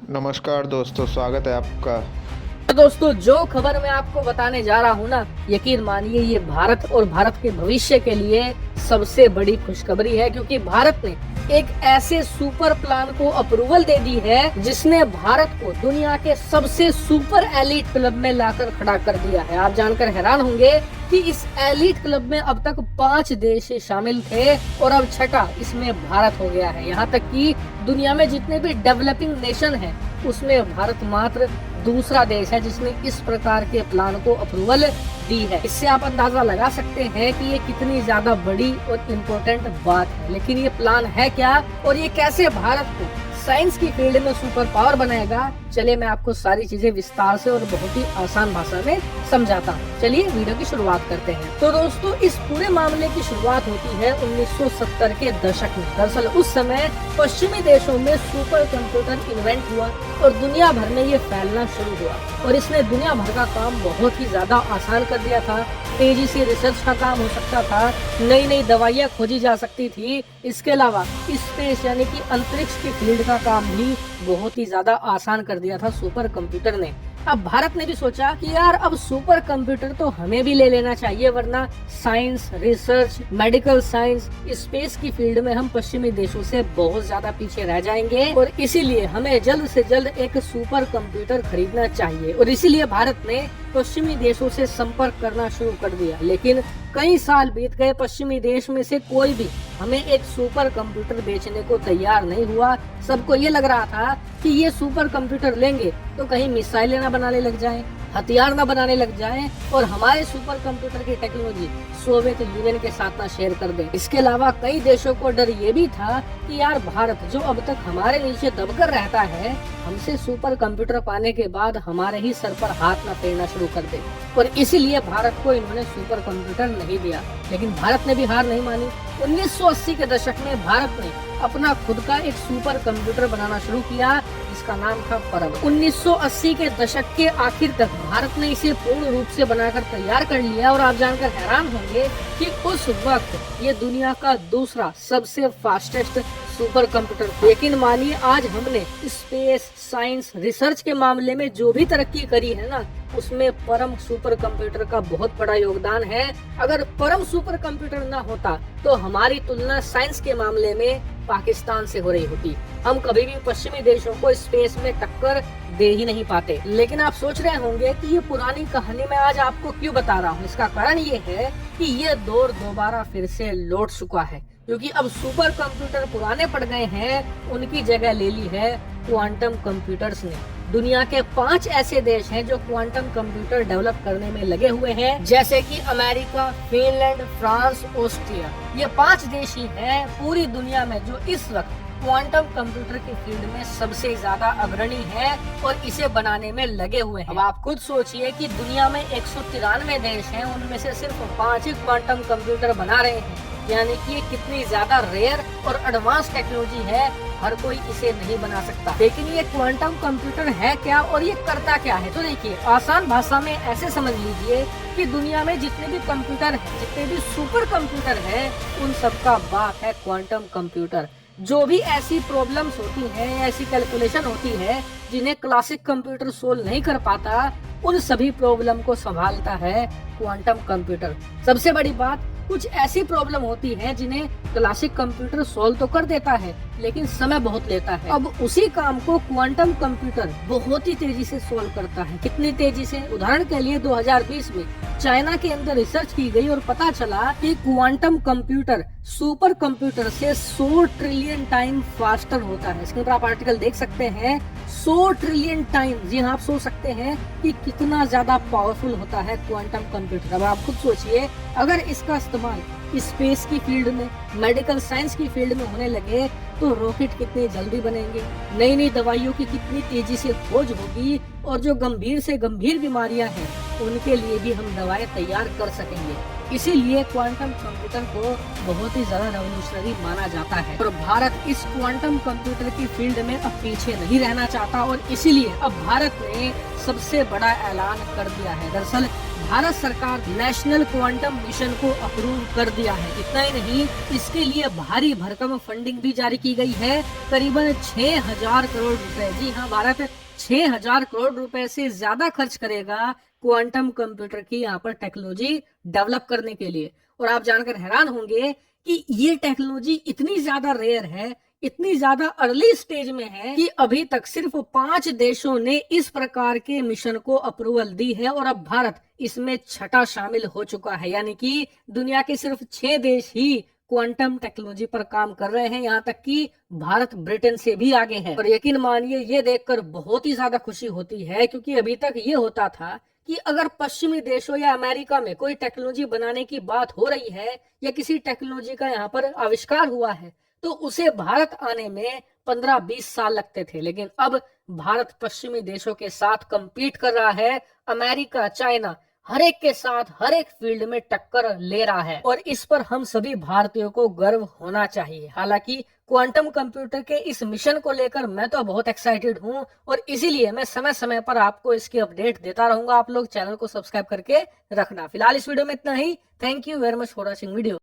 नमस्कार दोस्तों, स्वागत है आपका। तो दोस्तों, जो खबर मैं आपको बताने जा रहा हूँ ना, यकीन मानिए ये भारत और भारत के भविष्य के लिए सबसे बड़ी खुशखबरी है, क्योंकि भारत ने एक ऐसे सुपर प्लान को अप्रूवल दे दी है जिसने भारत को दुनिया के सबसे सुपर एलीट क्लब में लाकर खड़ा कर दिया है। आप जानकर हैरान होंगे कि इस एलीट क्लब में अब तक 5 देश शामिल थे और अब छठा इसमें भारत हो गया है। यहाँ तक कि दुनिया में जितने भी डेवलपिंग नेशन हैं उसमें भारत मात्र दूसरा देश है जिसने इस प्रकार के प्लान को अप्रूवल दी है। इससे आप अंदाजा लगा सकते हैं कि ये कितनी ज्यादा बड़ी और इम्पोर्टेंट बात है। लेकिन ये प्लान है क्या और ये कैसे भारत को साइंस की फील्ड में सुपर पावर बनाएगा, चलिए मैं आपको सारी चीजें विस्तार से और बहुत ही आसान भाषा में समझाता हूँ। चलिए वीडियो की शुरुआत करते हैं। तो दोस्तों, इस पूरे मामले की शुरुआत होती है 1970 के दशक में। दरअसल उस समय पश्चिमी देशों में सुपर कंप्यूटर इन्वेंट हुआ और दुनिया भर में ये फैलना शुरू हुआ और इसने दुनिया भर का काम बहुत ही ज्यादा आसान कर दिया था। तेजी से रिसर्च का काम हो सकता था, नई नई दवाइयाँ खोजी जा सकती थी। इसके अलावा स्पेस यानी कि अंतरिक्ष की फील्ड का काम भी बहुत ही ज्यादा आसान कर दिया था सुपर कंप्यूटर ने। अब भारत ने भी सोचा कि यार अब सुपर कंप्यूटर तो हमें भी ले लेना चाहिए, वरना science, research, medical science, space की फील्ड में हम पश्चिमी देशों से बहुत ज्यादा पीछे रह जाएंगे और इसीलिए हमें जल्द से जल्द एक सुपर कंप्यूटर खरीदना चाहिए। और इसीलिए भारत ने पश्चिमी देशों से संपर्क करना शुरू कर दिया। लेकिन कई साल बीत गए, पश्चिमी देश में से कोई भी हमें एक सुपर कंप्यूटर बेचने को तैयार नहीं हुआ। सबको ये लग रहा था कि ये सुपर कंप्यूटर लेंगे तो कहीं मिसाइलें ना बनाने लग जाएं, हथियार ना बनाने लग जाएं और हमारे सुपर कंप्यूटर की टेक्नोलॉजी सोवियत यूनियन के साथ ना शेयर कर दें। इसके अलावा कई देशों को डर ये भी था कि यार भारत जो अब तक हमारे नीचे दबकर रहता है, हमसे सुपर कंप्यूटर पाने के बाद हमारे ही सर पर हाथ ना फेरना शुरू कर दे। और इसीलिए भारत को इन्होंने सुपर कंप्यूटर नहीं दिया। लेकिन भारत ने भी हार नहीं मानी। 1980 के दशक में भारत ने अपना खुद का एक सुपर कंप्यूटर बनाना शुरू किया जिसका नाम था परम। 1980 के दशक के आखिर तक भारत ने इसे पूर्ण रूप से बनाकर तैयार कर लिया और आप जानकर हैरान होंगे कि उस वक्त ये दुनिया का दूसरा सबसे फास्टेस्ट सुपर कंप्यूटर। लेकिन मानिए आज हमने स्पेस, साइंस, रिसर्च के मामले में जो भी तरक्की करी है ना, उसमें परम सुपर कंप्यूटर का बहुत बड़ा योगदान है। अगर परम सुपर कंप्यूटर ना होता तो हमारी तुलना साइंस के मामले में पाकिस्तान से हो रही होती। हम कभी भी पश्चिमी देशों को स्पेस में टक्कर दे ही नहीं पाते। लेकिन आप सोच रहे होंगे कि ये पुरानी कहानी मैं आज आपको क्यों बता रहा हूँ। इसका कारण ये है कि ये दौर दोबारा फिर से लौट चुका है, क्योंकि अब सुपर कंप्यूटर पुराने पड़ गए हैं, उनकी जगह ले ली है क्वांटम कंप्यूटर्स ने। दुनिया के 5 ऐसे देश हैं जो क्वांटम कंप्यूटर डेवलप करने में लगे हुए हैं, जैसे कि अमेरिका, फिनलैंड, फ्रांस, ऑस्ट्रिया। ये 5 देश ही हैं पूरी दुनिया में जो इस वक्त क्वांटम कंप्यूटर की फील्ड में सबसे ज्यादा अग्रणी है और इसे बनाने में लगे हुए हैं। अब आप खुद सोचिए कि दुनिया में 193 देश हैं, उनमें से सिर्फ 5 ही क्वांटम कंप्यूटर बना रहे हैं। यानी कि ये कितनी ज्यादा रेयर और एडवांस टेक्नोलॉजी है, हर कोई इसे नहीं बना सकता। लेकिन ये क्वांटम कंप्यूटर है क्या और ये करता क्या है? तो देखिए, आसान भाषा में ऐसे समझ लीजिए कि दुनिया में जितने भी कंप्यूटर हैं, जितने भी सुपर कंप्यूटर हैं, उन सबका बाप है क्वांटम कंप्यूटर। जो भी ऐसी प्रॉब्लम्स होती हैं, ऐसी कैलकुलेशन होती है जिन्हें क्लासिक कंप्यूटर सोल्व नहीं कर पाता, उन सभी प्रॉब्लम को संभालता है क्वांटम कंप्यूटर। सबसे बड़ी बात, कुछ ऐसी प्रॉब्लम होती है जिन्हें क्लासिक कंप्यूटर सोल्व तो कर देता है लेकिन समय बहुत लेता है। अब उसी काम को क्वांटम कंप्यूटर बहुत ही तेजी से सोल्व करता है। कितनी तेजी से? उदाहरण के लिए 2020 में चाइना के अंदर रिसर्च की गई और पता चला कि क्वांटम कंप्यूटर सुपर कंप्यूटर से 100 ट्रिलियन टाइम फास्टर होता है। स्क्रीन पर आप आर्टिकल देख सकते हैं, 100 ट्रिलियन टाइम। जी हाँ, आप सोच सकते हैं कि कितना ज्यादा पावरफुल होता है क्वांटम कंप्यूटर। अब आप खुद सोचिए, अगर इसका इस्तेमाल स्पेस की फील्ड में, मेडिकल साइंस की फील्ड में होने लगे तो रॉकेट कितने जल्दी बनेंगे, नई नई दवाइयों की कितनी तेजी से खोज होगी और जो गंभीर से गंभीर बीमारियां हैं उनके लिए भी हम दवाएं तैयार कर सकेंगे। इसीलिए क्वांटम कंप्यूटर को बहुत ही ज्यादा रेवोल्यूशनरी माना जाता है और भारत इस क्वांटम कंप्यूटर की फील्ड में अब पीछे नहीं रहना चाहता और इसीलिए अब भारत ने सबसे बड़ा ऐलान कर दिया है। दरअसल भारत सरकार नेशनल क्वांटम मिशन को अप्रूव कर दिया है। इतना ही नहीं, इसके लिए भारी भरकम फंडिंग भी जारी की गई है, करीबन 6000 करोड़ रुपए। जी हाँ, भारत 6000 करोड़ रुपए से ज्यादा खर्च करेगा क्वांटम कंप्यूटर की यहाँ पर टेक्नोलॉजी डेवलप करने के लिए। और आप जानकर हैरान होंगे कि ये टेक्नोलॉजी इतनी ज्यादा रेयर है, इतनी ज्यादा अर्ली स्टेज में है कि अभी तक सिर्फ 5 देशों ने इस प्रकार के मिशन को अप्रूवल दी है और अब भारत इसमें छठा शामिल हो चुका है। यानी कि दुनिया के सिर्फ 6 देश ही क्वांटम टेक्नोलॉजी पर काम कर रहे हैं, यहाँ तक कि भारत ब्रिटेन से भी आगे है। और यकीन मानिए ये देखकर बहुत ही ज्यादा खुशी होती है, क्योंकि अभी तक ये होता था कि अगर पश्चिमी देशों या अमेरिका में कोई टेक्नोलॉजी बनाने की बात हो रही है या किसी टेक्नोलॉजी का यहाँ पर आविष्कार हुआ है तो उसे भारत आने में 15-20 साल लगते थे। लेकिन अब भारत पश्चिमी देशों के साथ compete कर रहा है, अमेरिका, चाइना, हर एक के साथ हर एक फील्ड में टक्कर ले रहा है और इस पर हम सभी भारतीयों को गर्व होना चाहिए। हालांकि क्वांटम कंप्यूटर के इस मिशन को लेकर मैं तो बहुत एक्साइटेड हूं और इसीलिए मैं समय समय पर आपको इसकी अपडेट देता रहूंगा। आप लोग चैनल को सब्सक्राइब करके रखना। फिलहाल इस वीडियो में इतना ही। Thank you very much for watching video.